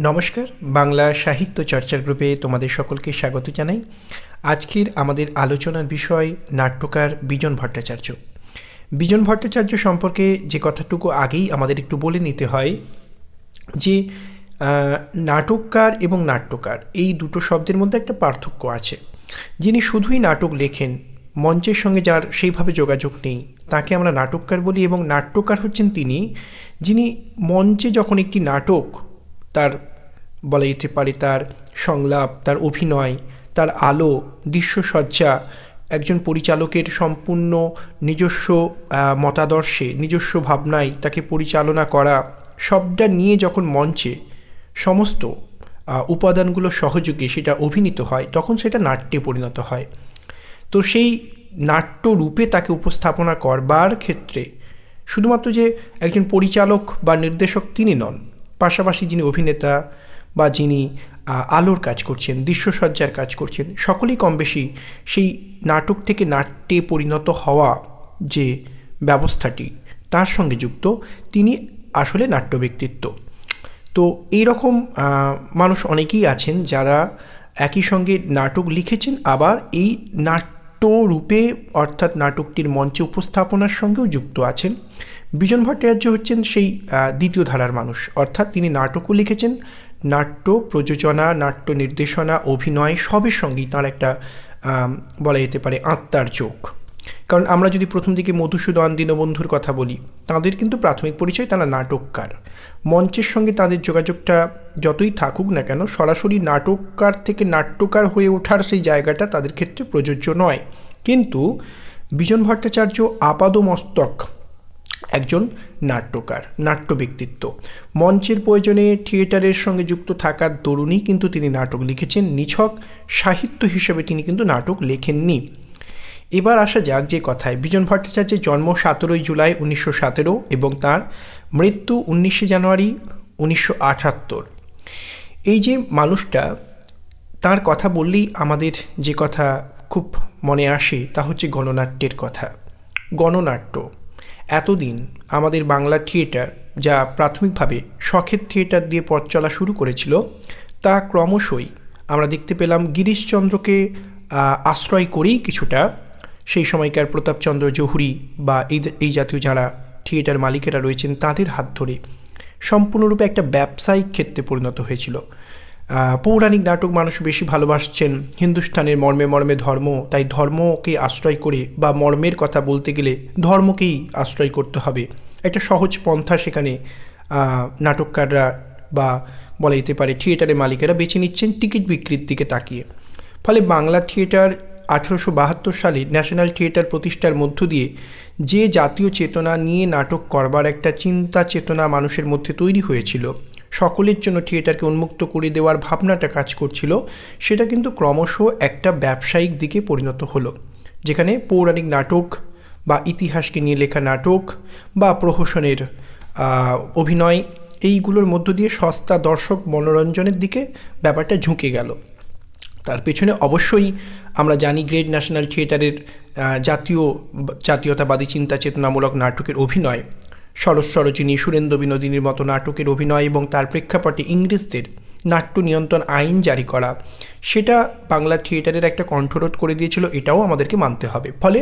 নমস্কার, বাংলা সাহিত্য চর্চার গ্রুপে তোমাদের সকলকে স্বাগত জানাই। আজকের আমাদের আলোচনার বিষয় নাট্যকার বিজন ভট্টাচার্য। বিজন ভট্টাচার্য সম্পর্কে যে কথাটুকু আগেই আমাদের একটু বলে নিতে হয় যে নাটককার এবং নাট্যকার এই দুটো শব্দের মধ্যে একটা পার্থক্য আছে। যিনি শুধুই নাটক লেখেন, মঞ্চের সঙ্গে যার সেইভাবে যোগাযোগ নেই, তাকে আমরা নাটককার বলি। এবং নাট্যকার হচ্ছেন তিনি যিনি মঞ্চে যখন একটি নাটক, তার বলা যেতে পারে তার সংলাপ, তার অভিনয়, তার আলো, দৃশ্যসজ্জা, একজন পরিচালকের সম্পূর্ণ নিজস্ব মতাদর্শে, নিজস্ব ভাবনায় তাকে পরিচালনা করা, সবটা নিয়ে যখন মঞ্চে সমস্ত উপাদানগুলো সহযোগে সেটা অভিনীত হয়, তখন সেটা নাট্যে পরিণত হয়। তো সেই নাট্যরূপে তাকে উপস্থাপনা করবার ক্ষেত্রে শুধুমাত্র যে একজন পরিচালক বা নির্দেশক তিনি নন, পাশাপাশি যিনি অভিনেতা বা যিনি আলোর কাজ করছেন, দৃশ্যসজ্জার কাজ করছেন, সকলেই কম বেশি সেই নাটক থেকে নাট্যে পরিণত হওয়া যে ব্যবস্থাটি তার সঙ্গে যুক্ত, তিনি আসলে নাট্য ব্যক্তিত্ব। তো এইরকম মানুষ অনেকেই আছেন যারা একই সঙ্গে নাটক লিখেছেন, আবার এই নাট্যরূপে অর্থাৎ নাটকটির মঞ্চে উপস্থাপনার সঙ্গেও যুক্ত আছেন। বিজন ভট্টাচার্য হচ্ছেন সেই দ্বিতীয় ধারার মানুষ, অর্থাৎ তিনি নাটকও লিখেছেন, নাট্য প্রযোজনা, নাট্য নির্দেশনা, অভিনয় সবের সঙ্গেই তাঁর একটা বলা যেতে পারে আত্মার যোগ। কারণ আমরা যদি প্রথম দিকে মধুসূদন, দীনবন্ধুর কথা বলি, তাঁদের কিন্তু প্রাথমিক পরিচয় তারা নাটককার। মঞ্চের সঙ্গে তাদের যোগাযোগটা যতই থাকুক না কেন, সরাসরি নাটককার থেকে নাট্যকার হয়ে ওঠার সেই জায়গাটা তাদের ক্ষেত্রে প্রযোজ্য নয়। কিন্তু বিজন ভট্টাচার্য আপাদমস্তক একজন নাট্যকার, নাট্য ব্যক্তিত্ব। মঞ্চের প্রয়োজনে থিয়েটারের সঙ্গে যুক্ত থাকার দরুনই কিন্তু তিনি নাটক লিখেছেন, নিছক সাহিত্য হিসেবে তিনি কিন্তু নাটক লেখেননি। এবার আসা যাক যে কথায়, বিজন ভট্টাচার্যের জন্ম 17 জুলাই 1917 এবং তার মৃত্যু 19 জানুয়ারি 1978। এই যে মানুষটা, তার কথা বললেই আমাদের যে কথা খুব মনে আসে তা হচ্ছে গণনাট্যের কথা। গণনাট্য এতদিন আমাদের বাংলা থিয়েটার, যা প্রাথমিকভাবে শখের থিয়েটার দিয়ে পথ চলা শুরু করেছিল, তা ক্রমশই আমরা দেখতে পেলাম গিরিশচন্দ্রকে আশ্রয় করেই কিছুটা সেই সময়কার প্রতাপচন্দ্র জহুরি বা এই জাতীয় যারা থিয়েটার মালিকেরা রয়েছেন তাদের হাত ধরে সম্পূর্ণরূপে একটা ব্যবসায়িক ক্ষেত্রে পরিণত হয়েছিল। পৌরাণিক নাটক মানুষ বেশি ভালোবাসছেন, হিন্দুস্থানের মর্মে মর্মে ধর্ম, তাই ধর্মকে আশ্রয় করে বা মর্মের কথা বলতে গেলে ধর্মকেই আশ্রয় করতে হবে, একটা সহজ পন্থা সেখানে নাটককাররা বা বলা যেতে পারে থিয়েটারের মালিকেরা বেছে নিচ্ছেন টিকিট বিক্রির দিকে তাকিয়ে। ফলে বাংলা থিয়েটার 1872 সালে ন্যাশনাল থিয়েটার প্রতিষ্ঠার মধ্য দিয়ে যে জাতীয় চেতনা নিয়ে নাটক করবার একটা চিন্তা চেতনা মানুষের মধ্যে তৈরি হয়েছিল, সকলের জন্য থিয়েটারকে উন্মুক্ত করে দেওয়ার ভাবনাটা কাজ করছিল, সেটা কিন্তু ক্রমশ একটা ব্যবসায়িক দিকে পরিণত হলো, যেখানে পৌরাণিক নাটক বা ইতিহাসকে নিয়ে লেখা নাটক বা প্রহসনের অভিনয়, এইগুলোর মধ্য দিয়ে সস্তা দর্শক মনোরঞ্জনের দিকে ব্যাপারটা ঝুঁকে গেল। তার পেছনে অবশ্যই আমরা জানি গ্রেট ন্যাশনাল থিয়েটারের জাতীয়তাবাদী চিন্তা চেতনামূলক নাটকের অভিনয়, সরস সরোজিনী, সুরেন্দ্র বিনোদিনীর মতো নাটকের অভিনয় এবং তার প্রেক্ষাপটে ইংরেজদের নাট্য নিয়ন্ত্রণ আইন জারি করা, সেটা বাংলা থিয়েটারের একটা কণ্ঠরোধ করে দিয়েছিল, এটাও আমাদেরকে মানতে হবে। ফলে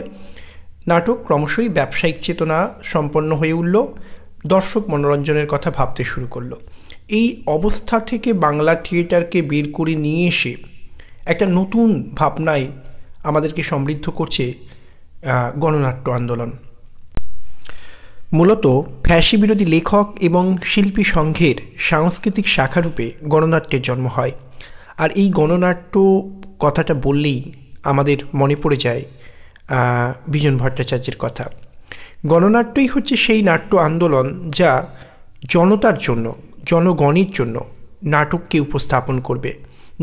নাটক ক্রমশই ব্যবসায়িক চেতনা সম্পন্ন হয়ে উঠল, দর্শক মনোরঞ্জনের কথা ভাবতে শুরু করলো। এই অবস্থা থেকে বাংলা থিয়েটারকে বের করে নিয়ে এসে একটা নতুন ভাবনায় আমাদেরকে সমৃদ্ধ করছে গণনাট্য আন্দোলন। মূলত ফ্যাসি বিরোধী লেখক এবং শিল্পী সংঘের সাংস্কৃতিক শাখারূপে গণনাট্যের জন্ম হয়। আর এই গণনাট্য কথাটা বললেই আমাদের মনে পড়ে যায় বিজন ভট্টাচার্যের কথা। গণনাট্যই হচ্ছে সেই নাট্য আন্দোলন যা জনতার জন্য, জনগণের জন্য নাটককে উপস্থাপন করবে,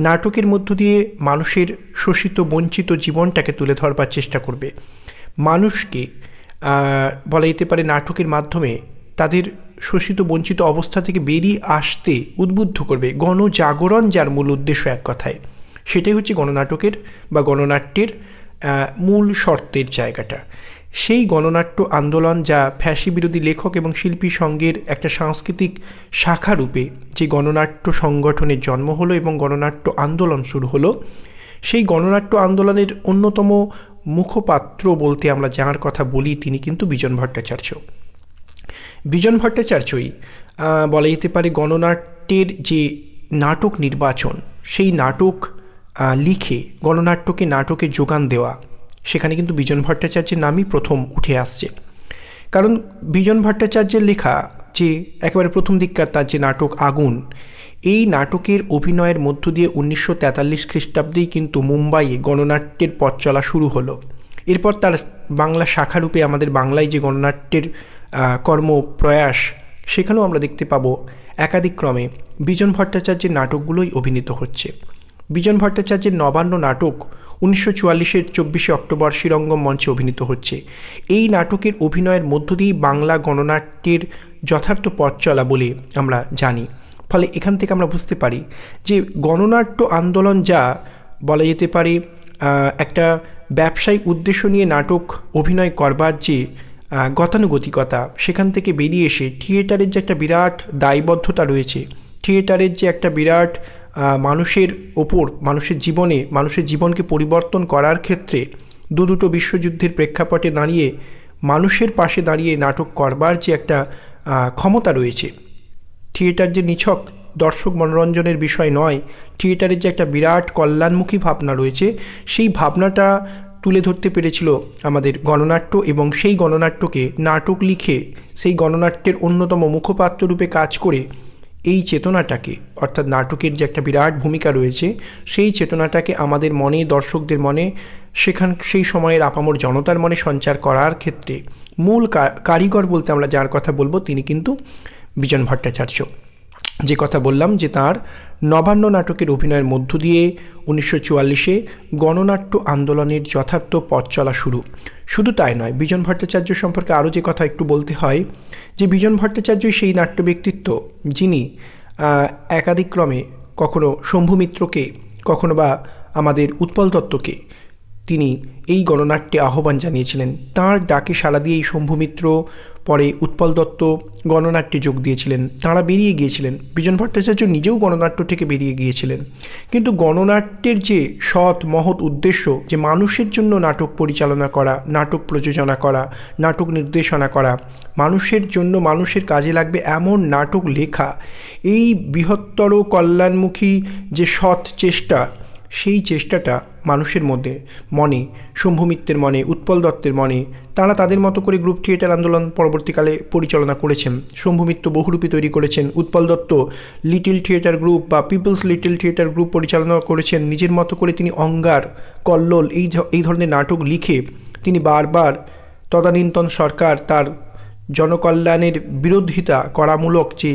নাটকের মধ্য দিয়ে মানুষের শোষিত বঞ্চিত জীবনটাকে তুলে ধরবার চেষ্টা করবে, মানুষকে বলা যেতে পারে নাটকের মাধ্যমে তাদের শোষিত বঞ্চিত অবস্থা থেকে বেরিয়ে আসতে উদ্বুদ্ধ করবে। গণজাগরণ যার মূল উদ্দেশ্য, এক কথায় সেটাই হচ্ছে গণনাটকের বা গণনাট্যের মূল শর্তের জায়গাটা। সেই গণনাট্য আন্দোলন যা ফ্যাসি বিরোধী লেখক এবং শিল্পী সংঘের একটা সাংস্কৃতিক শাখা রূপে যে গণনাট্য সংগঠনের জন্ম হলো এবং গণনাট্য আন্দোলন শুরু হলো, সেই গণনাট্য আন্দোলনের অন্যতম মুখপাত্র বলতে আমরা যার কথা বলি তিনি কিন্তু বিজন ভট্টাচার্য। বিজন ভট্টাচার্যই বলা যেতে পারে গণনাট্যের যে নাটক নির্বাচন, সেই নাটক লিখে গণনাট্যকে নাটকের যোগান দেওয়া, সেখানে কিন্তু বিজন ভট্টাচার্যের নামই প্রথম উঠে আসছে। কারণ বিজন ভট্টাচার্যের লেখা যে একেবারে প্রথম দিককার তার যে নাটক আগুন, এই নাটকের অভিনয়ের মধ্য দিয়ে 1943 খ্রিস্টাব্দেই কিন্তু মুম্বাইয়ে গণনাট্যের পথ চলা শুরু হলো। এরপর তার বাংলা শাখারূপে আমাদের বাংলায় যে গণনাট্যের কর্মপ্রয়াস, সেখানেও আমরা দেখতে পাবো একাধিক্রমে বিজন ভট্টাচার্যের নাটকগুলোই অভিনীত হচ্ছে। বিজন ভট্টাচার্যের নবান্ন নাটক 1944-এর 24শে অক্টোবর শ্রীরঙ্গম মঞ্চে অভিনীত হচ্ছে। এই নাটকের অভিনয়ের মধ্য দিয়েই বাংলা গণনাট্যের যথার্থ পথ চলা বলে আমরা জানি। ফলে এখান থেকে আমরা বুঝতে পারি যে গণনাট্য আন্দোলন যা বলা যেতে পারে একটা ব্যবসায়িক উদ্দেশ্য নিয়ে নাটক অভিনয় করবার যে গতানুগতিকতা, সেখান থেকে বেরিয়ে এসে থিয়েটারের যে একটা বিরাট দায়বদ্ধতা রয়েছে, থিয়েটারের যে একটা বিরাট মানুষের ওপর, মানুষের জীবনকে পরিবর্তন করার ক্ষেত্রে দুটো বিশ্বযুদ্ধের প্রেক্ষাপটে দাঁড়িয়ে মানুষের পাশে দাঁড়িয়ে নাটক করবার যে একটা ক্ষমতা রয়েছে, থিয়েটার যে নিছক দর্শক মনোরঞ্জনের বিষয় নয়, থিয়েটারের যে একটা বিরাট কল্যাণমুখী ভাবনা রয়েছে, সেই ভাবনাটা তুলে ধরতে পেরেছিল আমাদের গণনাট্য এবং সেই গণনাট্যকে নাটক লিখে সেই গণনাট্যের অন্যতম মুখপাত্র রূপে কাজ করে এই চেতনাটাকে, অর্থাৎ নাটকের যে একটা বিরাট ভূমিকা রয়েছে, সেই চেতনাটাকে আমাদের মনে, দর্শকদের মনে, সেই সময়ের আপামর জনতার মনে সঞ্চার করার ক্ষেত্রে মূল কারিগর বলতে আমরা যার কথা বলবো তিনি কিন্তু বিজন ভট্টাচার্য। যে কথা বললাম যে তার নবান্ন নাটকের অভিনয়ের মধ্য দিয়ে 1944-এ গণনাট্য আন্দোলনের যথার্থ পথ চলা শুরু। শুধু তাই নয়, বিজন ভট্টাচার্য সম্পর্কে আরও যে কথা একটু বলতে হয় যে বিজন ভট্টাচার্যই সেই নাট্য ব্যক্তিত্ব যিনি একাধিক্রমে কখনো শম্ভু মিত্রকে, কখনো বা আমাদের উৎপল দত্তকে তিনি এই গণনাট্যে আহ্বান জানিয়েছিলেন। তাঁর ডাকে সাড়া দিয়ে এই শম্ভু মিত্র, পরে উৎপল দত্ত গণনাট্যে যোগ দিয়েছিলেন। তাঁরা বেরিয়ে গিয়েছিলেন, বিজন ভট্টাচার্য নিজেও গণনাট্য থেকে বেরিয়ে গিয়েছিলেন। কিন্তু গণনাট্যের যে সৎ মহৎ উদ্দেশ্য, যে মানুষের জন্য নাটক পরিচালনা করা, নাটক প্রযোজনা করা, নাটক নির্দেশনা করা, মানুষের জন্য মানুষের কাজে লাগবে এমন নাটক লেখা, এই বৃহত্তর কল্যাণমুখী যে সৎ চেষ্টা, সেই চেষ্টাটা মানুষের মধ্যে মনে, শম্ভু মিত্রের মনে, উৎপল দত্তের মনে, তারা তাদের মতো করে গ্রুপ থিয়েটার আন্দোলন পরবর্তীকালে পরিচালনা করেছেন। শম্ভু মিত্র বহুরূপী তৈরি করেছেন, Utpal Dutta little theatre group বা পিপলস লিটল থিয়েটার গ্রুপ পরিচালনা করেছেন। নিজের মতো করে তিনি অঙ্গার, কল্লোল এই ধরনের নাটক লিখে তিনি বারবার তদানীন্তন সরকার তার জনকল্যাণের বিরোধিতা করামূলক যে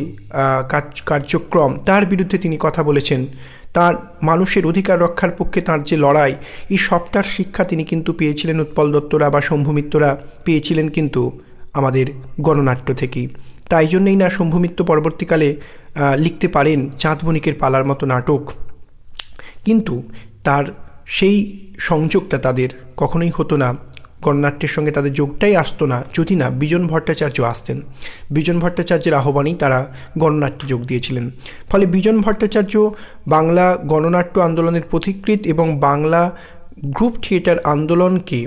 কার্যক্রম, তার বিরুদ্ধে তিনি কথা বলেছেন। তার মানুষের অধিকার রক্ষার পক্ষে তার যে লড়াই, এই সবটার শিক্ষা তিনি কিন্তু পেয়েছিলেন উৎপল দত্তরা বা শম্ভু মিত্ররা পেয়েছিলেন কিন্তু আমাদের গণনাট্য থেকেই। তাই জন্যই না শম্ভু মিত্র পরবর্তীকালে লিখতে পারেন চাঁদ বণিকের পালার মতো নাটক। কিন্তু তার সেই সংযোগটা তাদের কখনোই হতো না, গণনাট্যের সঙ্গে তাদের যোগটাই আসতো না যদি না বিজন ভট্টাচার্য আসতেন। বিজন ভট্টাচার্যের আহ্বানেই তারা গণনাট্যে যোগ দিয়েছিলেন। ফলে বিজন ভট্টাচার্য বাংলা গণনাট্য আন্দোলনের পথিকৃৎ এবং বাংলা গ্রুপ থিয়েটার আন্দোলনকে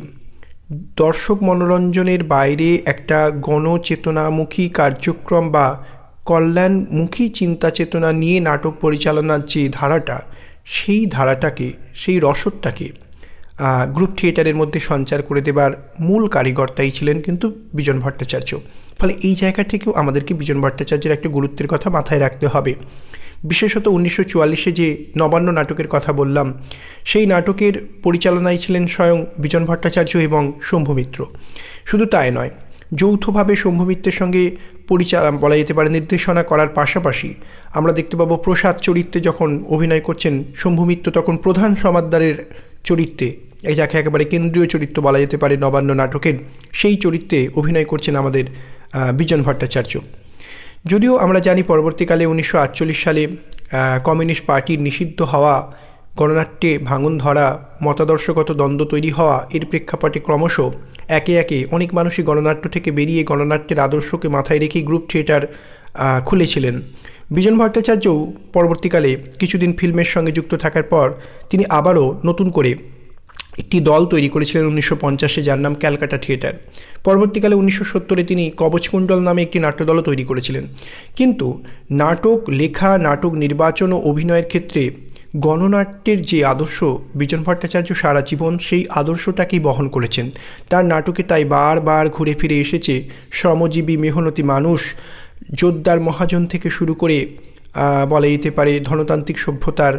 দর্শক মনোরঞ্জনের বাইরে একটা গণচেতনামুখী কার্যক্রম বা কল্যাণমুখী চিন্তা চেতনা নিয়ে নাটক পরিচালনার যে ধারাটা, সেই ধারাটাকে, সেই রসদটাকে গ্রুপ থিয়েটারের মধ্যে সঞ্চার করে দেবার মূল কারিগরটাই ছিলেন কিন্তু বিজন ভট্টাচার্য। ফলে এই জায়গা থেকেও আমাদেরকে বিজন ভট্টাচার্যের একটা গুরুত্বের কথা মাথায় রাখতে হবে। বিশেষত 1944-এ যে নবান্ন নাটকের কথা বললাম, সেই নাটকের পরিচালনায় ছিলেন স্বয়ং বিজন ভট্টাচার্য এবং শম্ভু মিত্র। শুধু তাই নয়, যৌথভাবে শম্ভু মিত্রের সঙ্গে বলা যেতে পারে নির্দেশনা করার পাশাপাশি আমরা দেখতে পাবো প্রসাদ চরিত্রে যখন অভিনয় করছেন শম্ভু মিত্র, তখন প্রধান সমাদদারের চরিত্রে, এই যাকে একেবারে কেন্দ্রীয় চরিত্র বলা যেতে পারে নবান্ন নাটকের, সেই চরিত্রে অভিনয় করছেন আমাদের বিজন ভট্টাচার্য। যদিও আমরা জানি পরবর্তীকালে 1948 সালে কমিউনিস্ট পার্টির নিষিদ্ধ হওয়া, গণনাট্যে ভাঙন ধরা, মতাদর্শগত দ্বন্দ্ব তৈরি হওয়া, এর প্রেক্ষাপটে ক্রমশ একে একে অনেক মানুষই গণনাট্য থেকে বেরিয়ে গণনাট্যের আদর্শকে মাথায় রেখে গ্রুপ থিয়েটার খুলেছিলেন। বিজন ভট্টাচার্যও পরবর্তীকালে কিছুদিন ফিল্মের সঙ্গে যুক্ত থাকার পর তিনি আবারও নতুন করে একটি দল তৈরি করেছিলেন 1950-এ, যার নাম ক্যালকাটা থিয়েটার। পরবর্তীকালে 1970-এ তিনি কবচকুণ্ডল নামে একটি নাট্যদলও তৈরি করেছিলেন। কিন্তু নাটক লেখা, নাটক নির্বাচন ও অভিনয়ের ক্ষেত্রে গণনাট্যের যে আদর্শ বিজন ভট্টাচার্য সারা জীবন সেই আদর্শটাকেই বহন করেছেন। তার নাটকে তাই বারবার ঘুরে ফিরে এসেছে শ্রমজীবী মেহনতি মানুষ, জোরদার মহাজন থেকে শুরু করে বলা যেতে পারে ধনতান্ত্রিক সভ্যতার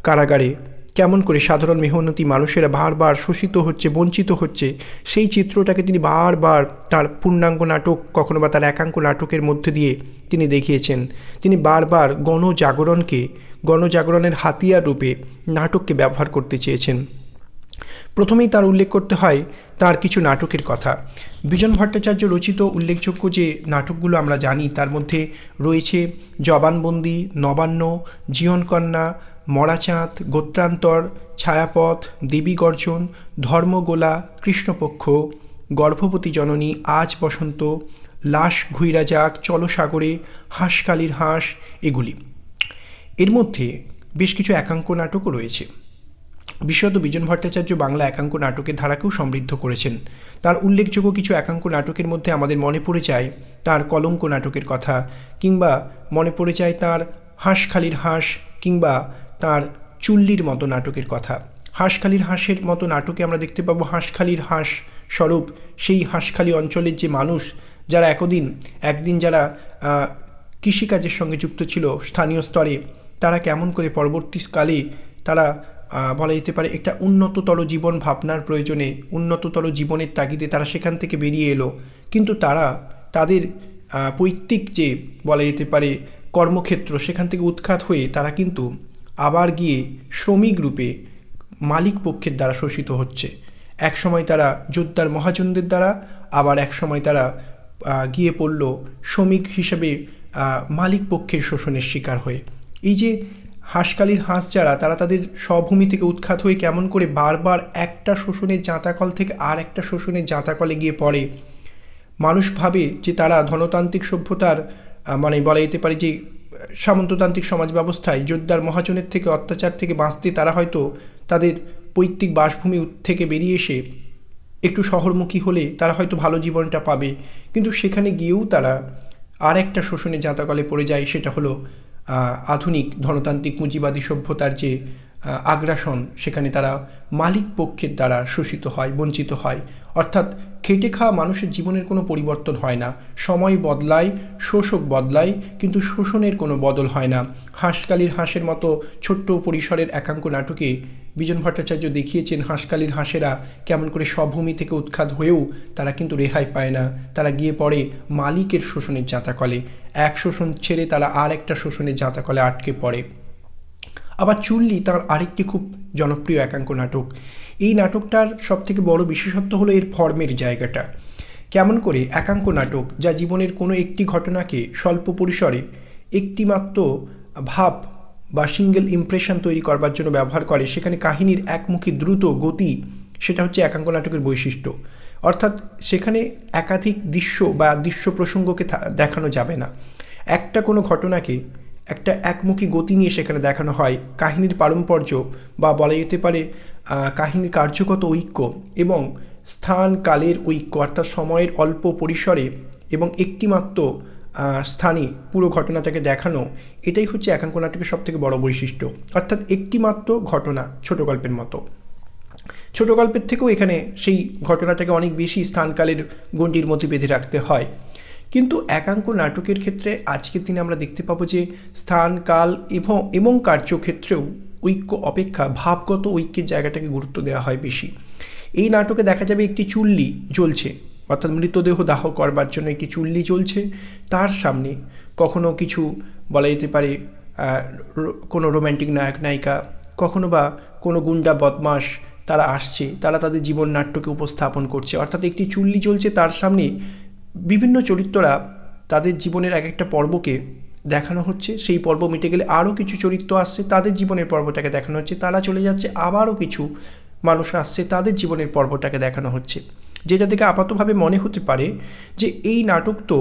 কারাগারে কেমন করে সাধারণ মেহনতি মানুষেরা বারবার শোষিত হচ্ছে, বঞ্চিত হচ্ছে, সেই চিত্রটাকে তিনি বারবার তার পূর্ণাঙ্গ নাটক, কখনো বা তার একাঙ্ক নাটকের মধ্যে দিয়ে তিনি দেখিয়েছেন। তিনি বারবার গণজাগরণের হাতিয়ার রূপে নাটককে ব্যবহার করতে চেয়েছেন। প্রথমেই তার উল্লেখ করতে হয় তার কিছু নাটকের কথা। বিজন ভট্টাচার্য রচিত উল্লেখযোগ্য যে নাটকগুলো আমরা জানি তার মধ্যে রয়েছে জবানবন্দি, নবান্ন, জীবনকন্যা, মরাচাঁদ, গোত্রান্তর, ছায়াপথ, দেবী গর্জন, ধর্মগোলা, কৃষ্ণপক্ষ, গর্ভবতী জননী, আজ বসন্ত, লাশ ঘুইরা যাক, চলো সাগরে, হাঁসকালির হাঁস, এগুলি। এর মধ্যে বেশ কিছু একাঙ্ক নাটকও রয়েছে। বিশেষত বিজন ভট্টাচার্য বাংলা একাঙ্ক নাটকের ধারাকেও সমৃদ্ধ করেছেন। তার উল্লেখযোগ্য কিছু একাঙ্ক নাটকের মধ্যে আমাদের মনে পড়ে যায় তার কলঙ্ক নাটকের কথা, কিংবা মনে পড়ে যায় তার হাঁসখালির হাঁস, কিংবা তার চুল্লির মতো নাটকের কথা। হাঁসখালির হাঁসের মতো নাটকে আমরা দেখতে পাবো হাঁসখালির হাঁস স্বরূপ সেই হাঁসখালি অঞ্চলের যে মানুষ, যারা একদিন যারা কৃষিকাজের সঙ্গে যুক্ত ছিল স্থানীয় স্তরে, তারা কেমন করে পরবর্তীকালে তারা বলা যেতে পারে একটা উন্নততর জীবন ভাবনার প্রয়োজনে, উন্নততর জীবনের তাগিদে তারা সেখান থেকে বেরিয়ে এলো। কিন্তু তারা তাদের পৈতৃক যে বলা যেতে পারে কর্মক্ষেত্র, সেখান থেকে উৎখাত হয়ে তারা কিন্তু আবার গিয়ে শ্রমিক রূপে মালিক পক্ষের দ্বারা শোষিত হচ্ছে। এক সময় তারা জোরদার মহাজনদের দ্বারা, আবার এক সময় তারা গিয়ে পড়ল শ্রমিক হিসেবে মালিক পক্ষের শোষণের শিকার হয়ে। এই যে হাঁসকালির হাঁস যারা, তারা তাদের স্বভূমি থেকে উৎখাত হয়ে কেমন করে বারবার একটা শোষণের জাঁতাকল থেকে আর একটা শোষণের জাঁতাকলে গিয়ে পড়ে। মানুষ ভাবে যে তারা ধনতান্ত্রিক সভ্যতার মানে বলা যেতে পারে যে সামন্ততান্ত্রিক সমাজ ব্যবস্থায় জোরদার মহাজনের থেকে অত্যাচার থেকে বাঁচতে তারা হয়তো তাদের পৈতৃক বাসভূমি থেকে বেরিয়ে এসে একটু শহরমুখী হলে তারা হয়তো ভালো জীবনটা পাবে। কিন্তু সেখানে গিয়েও তারা আর একটা শোষণের জাঁতাকলে পড়ে যায়। সেটা হলো আধুনিক ধনতান্ত্রিক পুঁজিবাদী সভ্যতার যে আগ্রাসন, সেখানে তারা মালিক পক্ষের দ্বারা শোষিত হয়, বঞ্চিত হয়। অর্থাৎ খেটে খাওয়া মানুষের জীবনের কোনো পরিবর্তন হয় না। সময় বদলায়, শোষক বদলায়, কিন্তু শোষণের কোনো বদল হয় না। হাঁসকালির হাঁসের মতো ছোট্ট পরিসরের একাঙ্ক নাটকে বিজন ভট্টাচার্য দেখিয়েছেন হাঁসকালির হাঁসেরা কেমন করে স্বভূমি থেকে উৎখাত হয়েও তারা কিন্তু রেহাই পায় না। তারা গিয়ে পড়ে মালিকের শোষণের জাঁতাকলে। এক শোষণ ছেড়ে তারা আর একটা শোষণের জাঁতাকলে আটকে পড়ে। আবার চুল্লি তার আরেকটি খুব জনপ্রিয় একাঙ্ক নাটক। এই নাটকটার সবথেকে বড় বিশেষত্ব হলো এর ফর্মের জায়গাটা। কেমন করে একাঙ্ক নাটক, যা জীবনের কোনো একটি ঘটনাকে স্বল্প পরিসরে একটিমাত্র ভাব বা সিঙ্গেল ইমপ্রেশন তৈরি করবার জন্য ব্যবহার করে, সেখানে কাহিনীর একমুখী দ্রুত গতি, সেটা হচ্ছে একাঙ্ক নাটকের বৈশিষ্ট্য। অর্থাৎ সেখানে একাধিক দৃশ্য বা দৃশ্য প্রসঙ্গকে দেখানো যাবে না। একটা কোনো ঘটনাকে একটা একমুখী গতি নিয়ে সেখানে দেখানো হয়। কাহিনীর পারম্পর্য বা বলা যেতে পারে কাহিনীর কার্যগত ঐক্য এবং স্থান কালের ঐক্য, অর্থাৎ সময়ের অল্প পরিসরে এবং একটিমাত্র স্থানে পুরো ঘটনাটাকে দেখানো, এটাই হচ্ছে একাঙ্ক নাটকের সবথেকে বড় বৈশিষ্ট্য। অর্থাৎ একটিমাত্র ঘটনা, ছোট গল্পের মতো। ছোট গল্পের থেকেও এখানে সেই ঘটনাটাকে অনেক বেশি স্থানকালের গণ্ডির মধ্যে বেঁধে রাখতে হয়। কিন্তু একাঙ্ক নাটকের ক্ষেত্রে আজকের দিনে আমরা দেখতে পাবো যে স্থান কাল এবং কার্যক্ষেত্রেও ঐক্য অপেক্ষা ভাবগত ঐক্যের জায়গাটাকে গুরুত্ব দেওয়া হয় বেশি। এই নাটকে দেখা যাবে একটি চুল্লি জ্বলছে, অর্থাৎ মৃতদেহ দাহ করবার জন্য একটি চুল্লি জ্বলছে। তার সামনে কখনো কিছু বলা যেতে পারে কোনো রোম্যান্টিক নায়ক নায়িকা, কখনো বা কোনো গুন্ডা বদমাশ, তারা আসছে, তারা তাদের জীবন নাট্যকে উপস্থাপন করছে। অর্থাৎ একটি চুল্লি জ্বলছে, তার সামনে বিভিন্ন চরিত্ররা তাদের জীবনের এক একটা পর্বকে দেখানো হচ্ছে। সেই পর্ব মিটে গেলে আরও কিছু চরিত্র আসছে, তাদের জীবনের পর্বটাকে দেখানো হচ্ছে। তারা চলে যাচ্ছে, আবারও কিছু মানুষ আসছে, তাদের জীবনের পর্বটাকে দেখানো হচ্ছে। যেটা থেকে আপাতভাবে মনে হতে পারে যে এই নাটক তো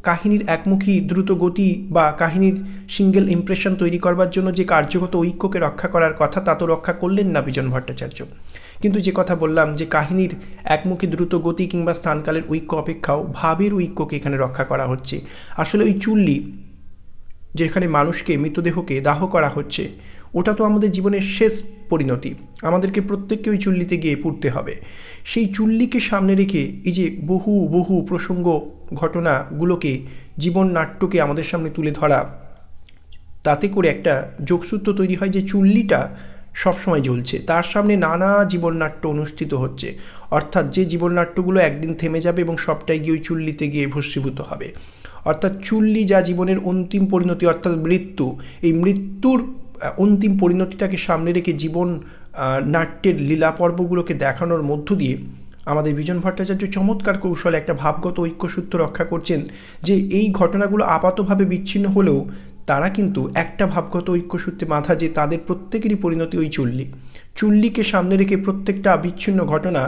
কাহিনীর একমুখী দ্রুত গতি বা কাহিনীর সিঙ্গেল ইমপ্রেশন তৈরি করবার জন্য যে কার্যগত ঐক্যকে রক্ষা করার কথা তা তো রক্ষা করলেন না বিজন ভট্টাচার্য। কিন্তু যে কথা বললাম যে কাহিনীর একমুখী দ্রুত গতি কিংবা স্থানকালের ঐক্য অপেক্ষাও ভাবের ঐক্যকে এখানে রক্ষা করা হচ্ছে। আসলে ওই চুল্লি যেখানে মানুষকে মৃতদেহকে দাহ করা হচ্ছে ওটা তো আমাদের জীবনের শেষ পরিণতি, আমাদেরকে প্রত্যেককে ওই চুল্লিতে গিয়ে পুড়তে হবে। সেই চুল্লিকে সামনে রেখে এই যে বহু বহু প্রসঙ্গ ঘটনাগুলোকে জীবন নাট্যকে আমাদের সামনে তুলে ধরা, তাতে করে একটা যোগসূত্র তৈরি হয় যে চুল্লিটা সবসময় জ্বলছে, তার সামনে নানা জীবননাট্য অনুষ্ঠিত হচ্ছে, অর্থাৎ যে জীবননাট্যগুলো একদিন থেমে যাবে এবং সবটাই গিয়ে ওই চুল্লিতে গিয়ে ভস্মীভূত হবে। অর্থাৎ চুল্লি যা জীবনের অন্তিম পরিণতি অর্থাৎ মৃত্যু, এই মৃত্যুর অন্তিম পরিণতিটাকে সামনে রেখে জীবন নাট্যের লীলা পর্বগুলোকে দেখানোর মধ্য দিয়ে আমাদের বিজন ভট্টাচার্য চমৎকার কৌশলে একটা ভাবগত ঐক্যসূত্র রক্ষা করছেন যে এই ঘটনাগুলো আপাতভাবে বিচ্ছিন্ন হলেও তারা কিন্তু একটা ভাবগত ঐক্যসূত্রে বাঁধা যে তাদের প্রত্যেকেরই পরিণতি ওই চুল্লিকে সামনে রেখে প্রত্যেকটা বিচ্ছিন্ন ঘটনা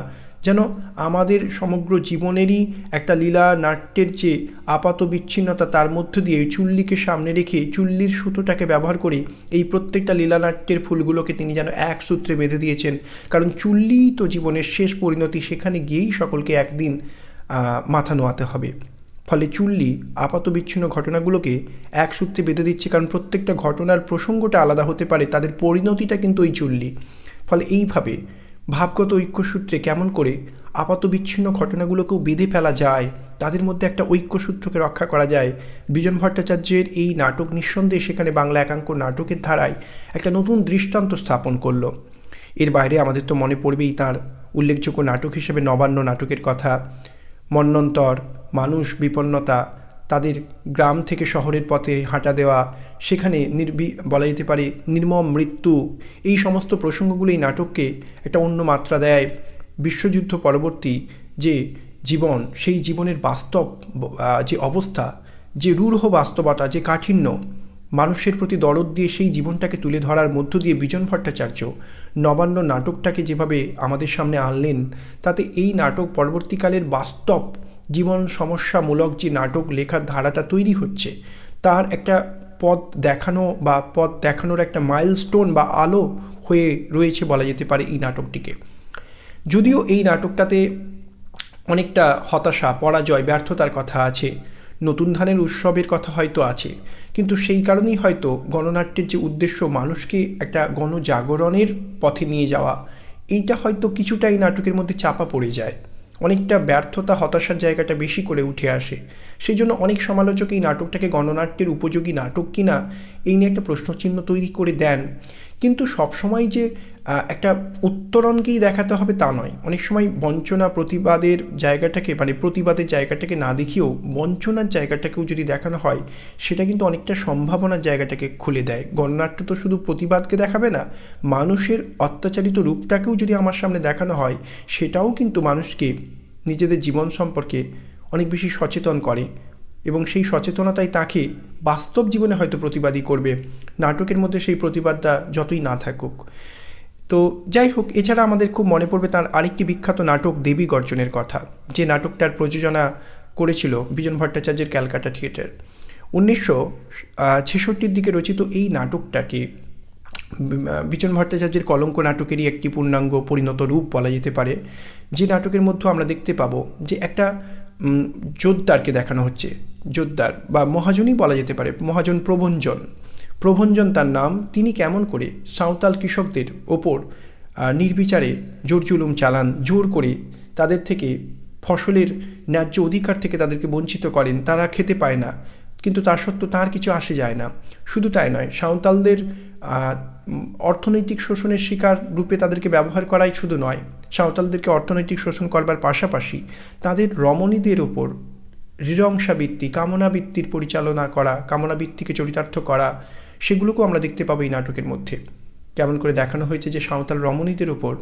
যেন আমাদের সমগ্র জীবনেরই একটা লীলা নাট্যের যে আপাত বিচ্ছিন্নতা তার মধ্য দিয়ে চুল্লিকে সামনে রেখে চুল্লির সুতোটাকে ব্যবহার করে এই প্রত্যেকটা লীলানাট্যের ফুলগুলোকে তিনি যেন এক সূত্রে বেঁধে দিয়েছেন। কারণ চুল্লিই তো জীবনের শেষ পরিণতি, সেখানে গিয়েই সকলকে একদিন মাথা নোয়াতে হবে। ফলে চুল্লি আপাত বিচ্ছিন্ন ঘটনাগুলোকে এক সূত্রে বেঁধে দিচ্ছে, কারণ প্রত্যেকটা ঘটনার প্রসঙ্গটা আলাদা হতে পারে, তাদের পরিণতিটা কিন্তু ওই চুল্লি। ফলে এইভাবে ভাবগত ঐক্যসূত্রে কেমন করে আপাত বিচ্ছিন্ন ঘটনাগুলোকেও বেঁধে ফেলা যায়, তাদের মধ্যে একটা ঐক্যসূত্রকে রক্ষা করা যায়, বিজন ভট্টাচার্যের এই নাটক নিঃসন্দেহে সেখানে বাংলা একাঙ্ক নাটকের ধারায় একটা নতুন দৃষ্টান্ত স্থাপন করলো। এর বাইরে আমাদের তো মনে পড়বেই তার উল্লেখযোগ্য নাটক হিসেবে নবান্ন নাটকের কথা, মন্বন্তর, মানুষ বিপন্নতা, তাদের গ্রাম থেকে শহরের পথে হাঁটা দেওয়া, সেখানে বলা যেতে পারে নির্মম মৃত্যু, এই সমস্ত প্রসঙ্গগুলো এই নাটককে একটা অন্য মাত্রা দেয়। বিশ্বযুদ্ধ পরবর্তী যে জীবন, সেই জীবনের বাস্তব যে অবস্থা, যে রূঢ় বাস্তবতা, যে কাঠিন্য, মানুষের প্রতি দরদ দিয়ে সেই জীবনটাকে তুলে ধরার মধ্য দিয়ে বিজন ভট্টাচার্য নবান্ন নাটকটাকে যেভাবে আমাদের সামনে আনলেন, তাতে এই নাটক পরবর্তীকালের বাস্তব জীবন সমস্যামূলক যে নাটক লেখার ধারাটা তৈরি হচ্ছে তার একটা পথ দেখানোর একটা মাইলস্টোন বা আলো হয়ে রয়েছে বলা যেতে পারে এই নাটকটিকে। যদিও এই নাটকটাতে অনেকটা হতাশা, পরাজয়, ব্যর্থতার কথা আছে, নতুন ধানের উৎসবের কথা হয়তো আছে, কিন্তু সেই কারণেই হয়তো গণনাট্যের যে উদ্দেশ্য মানুষকে একটা গণজাগরণের পথে নিয়ে যাওয়া, এইটা হয়তো কিছুটা এই নাটকের মধ্যে চাপা পড়ে যায়, অনেকটা ব্যর্থতা হতাশার জায়গাটা বেশি করে উঠে আসে। সেই জন্য অনেক সমালোচক এই নাটকটাকে গণনাট্যের উপযোগী নাটক কিনা এই নিয়ে একটা প্রশ্নচিহ্ন তৈরি করে দেন। কিন্তু সবসময় যে একটা উত্তরণকেই দেখাতে হবে তা নয়, অনেক সময় বঞ্চনা প্রতিবাদের জায়গাটাকে না দেখিয়েও বঞ্চনার জায়গাটাকেও যদি দেখানো হয়, সেটা কিন্তু অনেকটা সম্ভাবনার জায়গাটাকে খুলে দেয়। গণনাট্য তো শুধু প্রতিবাদকে দেখাবে না, মানুষের অত্যাচারিত রূপটাকেও যদি আমার সামনে দেখানো হয়, সেটাও কিন্তু মানুষকে নিজেদের জীবন সম্পর্কে অনেক বেশি সচেতন করে এবং সেই সচেতনতাই তাকে বাস্তব জীবনে হয়তো প্রতিবাদী করবে, নাটকের মধ্যে সেই প্রতিবাদটা যতই না থাকুক। তো যাই হোক, এছাড়া আমাদের খুব মনে পড়বে তার আরেকটি বিখ্যাত নাটক দেবী গর্জনের কথা, যে নাটকটার প্রযোজনা করেছিল বিজন ভট্টাচার্যের ক্যালকাটা থিয়েটার। 1966 দিকে রচিত এই নাটকটাকে বিজন ভট্টাচার্যের কলঙ্ক নাটকেরই একটি পূর্ণাঙ্গ পরিণত রূপ বলা যেতে পারে, যে নাটকের মধ্যে আমরা দেখতে পাবো যে একটা জোদ্দারকে দেখানো হচ্ছে, জোদ্দার বা মহাজনই বলা যেতে পারে, মহাজন প্রভঞ্জন তার নাম। তিনি কেমন করে সাঁওতাল কৃষকদের ওপর নির্বিচারে জোর জুলুম চালান, জোর করে তাদের থেকে ফসলের ন্যায্য অধিকার থেকে তাদেরকে বঞ্চিত করেন, তারা খেতে পায় না, কিন্তু তার সত্ত্বেও তার কিছু আসে যায় না। শুধু তাই নয়, সাঁওতালদের অর্থনৈতিক শোষণের শিকার রূপে তাদেরকে ব্যবহার করাই শুধু নয়, সাঁওতালদেরকে অর্থনৈতিক শোষণ করবার পাশাপাশি তাদের রমণীদের ওপর হৃদংসাবৃত্তি, কামনাবৃত্তির পরিচালনা করা, কামনাবৃত্তিকে চরিতার্থ করা, সেগুলোকেও আমরা দেখতে পাবো এই নাটকের মধ্যে। কেমন করে দেখানো হয়েছে যে সাঁওতাল রমণীদের ওপর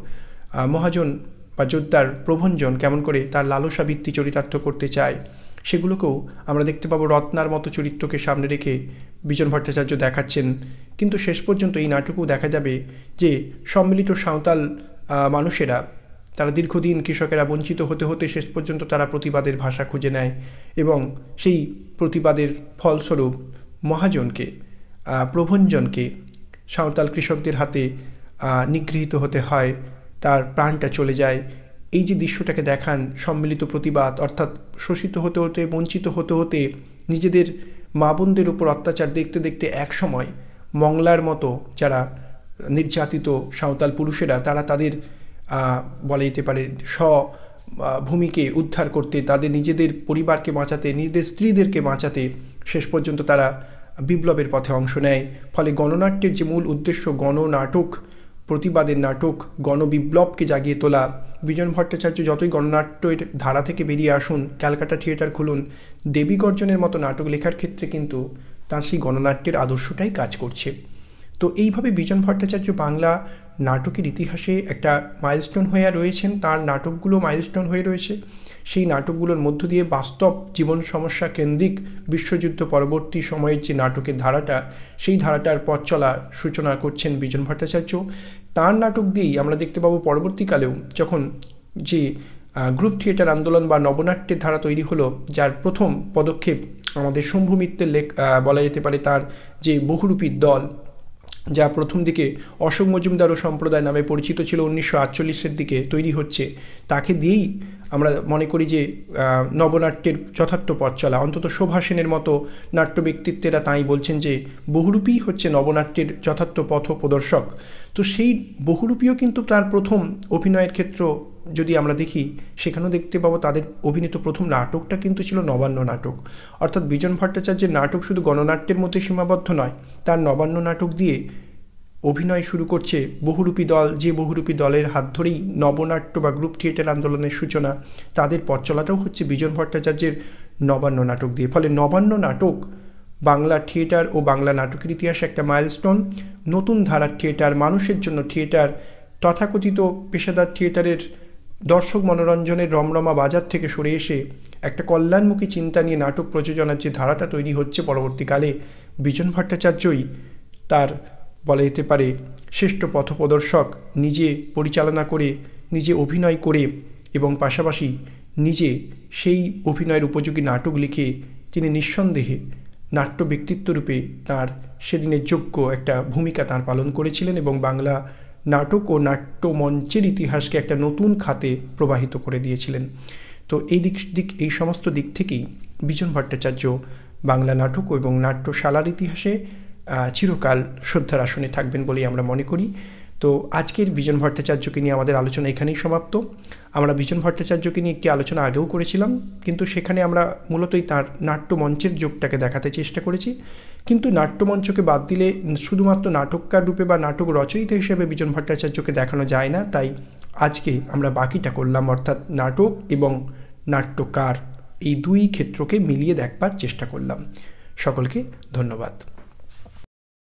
মহাজন বা জোদ্দার প্রভঞ্জন কেমন করে তার লালসাবৃত্তি চরিতার্থ করতে চায়, সেগুলোকেও আমরা দেখতে পাবো। রত্নার মতো চরিত্রকে সামনে রেখে বিজন ভট্টাচার্য দেখাচ্ছেন, কিন্তু শেষ পর্যন্ত এই নাটকেও দেখা যাবে যে সম্মিলিত সাঁওতাল মানুষেরা তারা দীর্ঘদিন কৃষকেরা বঞ্চিত হতে হতে শেষ পর্যন্ত তারা প্রতিবাদের ভাষা খুঁজে নেয় এবং সেই প্রতিবাদের ফলস্বরূপ মহাজনকে, প্রভঞ্জনকে সাঁওতাল কৃষকদের হাতে নিগৃহীত হতে হয়, তার প্রাণটা চলে যায়। এই যে দৃশ্যটাকে দেখান, সম্মিলিত প্রতিবাদ, অর্থাৎ শোষিত হতে হতে, বঞ্চিত হতে হতে নিজেদের মা বোনদের উপর অত্যাচার দেখতে দেখতে একসময় মংলার মতো যারা নির্যাতিত সাঁওতাল পুরুষেরা, তারা তাদের বলা যেতে পারে ভূমিকে উদ্ধার করতে, তাদের নিজেদের পরিবারকে বাঁচাতে, নিজেদের স্ত্রীদেরকে বাঁচাতে শেষ পর্যন্ত তারা বিপ্লবের পথে অংশ নেয়। ফলে গণনাট্যের যে মূল উদ্দেশ্য, গণনাটক, প্রতিবাদের নাটক, গণবিপ্লবকে জাগিয়ে তোলা, বিজন ভট্টাচার্য যতই গণনাট্যের ধারা থেকে বেরিয়ে আসুন, ক্যালকাটা থিয়েটার খুলুন, দেবী গর্জনের মতো নাটক লেখার ক্ষেত্রে কিন্তু তার সেই গণনাট্যের আদর্শটাই কাজ করছে। তো এইভাবে বিজন ভট্টাচার্য বাংলা নাটকের ইতিহাসে একটা মাইলস্টোন হয়ে রয়েছেন। তার নাটকগুলো মাইলস্টোন হয়ে রয়েছে। সেই নাটকগুলোর মধ্য দিয়ে বাস্তব জীবন সমস্যা কেন্দ্রিক বিশ্বযুদ্ধ পরবর্তী সময়ের যে নাটকের ধারাটা, সেই ধারাটার পথ চলা সূচনা করছেন বিজন ভট্টাচার্য। তার নাটক দিয়েই আমরা দেখতে পাবো পরবর্তীকালেও যখন যে গ্রুপ থিয়েটার আন্দোলন বা নবনাট্যের ধারা তৈরি হলো, যার প্রথম পদক্ষেপ আমাদের শম্ভু মিত্রের বলা যেতে পারে, তার যে বহুরূপীর দল, যা প্রথম দিকে অশোক মজুমদার ও সম্প্রদায় নামে পরিচিত ছিল, 1948-এর দিকে তৈরি হচ্ছে, তাকে দিয়েই আমরা মনে করি যে নবনাট্যের যথার্থ পথ চলা। অন্তত শোভা সেনের মতো নাট্য ব্যক্তিত্বেরা তাই বলছেন যে বহুরূপী হচ্ছে নবনাট্যের যথার্থ পথ প্রদর্শক। তো সেই বহুরূপীও কিন্তু তার প্রথম অভিনয়ের ক্ষেত্র যদি আমরা দেখি, সেখানেও দেখতে পাবো তাদের অভিনীত প্রথম নাটকটা কিন্তু ছিল নবান্ন নাটক। অর্থাৎ বিজন ভট্টাচার্যের নাটক শুধু গণনাট্যের মধ্যে সীমাবদ্ধ নয়, তার নবান্ন নাটক দিয়ে অভিনয় শুরু করছে বহুরূপী দল, যে বহুরূপী দলের হাত ধরেই নবনাট্য বা গ্রুপ থিয়েটার আন্দোলনের সূচনা। তাদের পথ চলাটাও হচ্ছে বিজন ভট্টাচার্যের নবান্ন নাটক দিয়ে। ফলে নবান্ন নাটক বাংলা থিয়েটার ও বাংলা নাটকের ইতিহাসে একটা মাইলস্টোন। নতুন ধারার থিয়েটার, মানুষের জন্য থিয়েটার, তথাকথিত পেশাদার থিয়েটারের দর্শক মনোরঞ্জনের রমরমা বাজার থেকে সরে এসে একটা কল্যাণমুখী চিন্তা নিয়ে নাটক প্রযোজনার যে ধারাটা তৈরি হচ্ছে পরবর্তীকালে, বিজন ভট্টাচার্যই তার বলা যেতে পারে শ্রেষ্ঠ পথপ্রদর্শক। নিজে পরিচালনা করে, নিজে অভিনয় করে এবং পাশাপাশি নিজে সেই অভিনয়ের উপযোগী নাটক লিখে তিনি নিঃসন্দেহে নাট্য ব্যক্তিত্বরূপে তার সেদিনের যোগ্য একটা ভূমিকা তার পালন করেছিলেন এবং বাংলা নাটক ও নাট্যমঞ্চের ইতিহাসকে একটা নতুন খাতে প্রবাহিত করে দিয়েছিলেন। তো এই সমস্ত দিক থেকেই বিজন ভট্টাচার্য বাংলা নাটক এবং নাট্যশালার ইতিহাসে চিরকাল শ্রদ্ধার আসনে থাকবেন বলেই আমরা মনে করি। তো আজকের বিজন ভট্টাচার্যকে নিয়ে আমাদের আলোচনা এখানেই সমাপ্ত। আমরা বিজন ভট্টাচার্যকে নিয়ে একটি আলোচনা আগেও করেছিলাম, কিন্তু সেখানে আমরা মূলতই তার নাট্যমঞ্চের যোগটাকে দেখাতে চেষ্টা করেছি। কিন্তু নাট্যমঞ্চকে বাদ দিলে শুধুমাত্র নাটককার রূপে বা নাটক রচয়িতা হিসেবে বিজন ভট্টাচার্যকে দেখানো যায় না। তাই আজকে আমরা বাকিটা করলাম, অর্থাৎ নাটক এবং নাট্যকার এই দুই ক্ষেত্রকে মিলিয়ে দেখবার চেষ্টা করলাম। সকলকে ধন্যবাদ।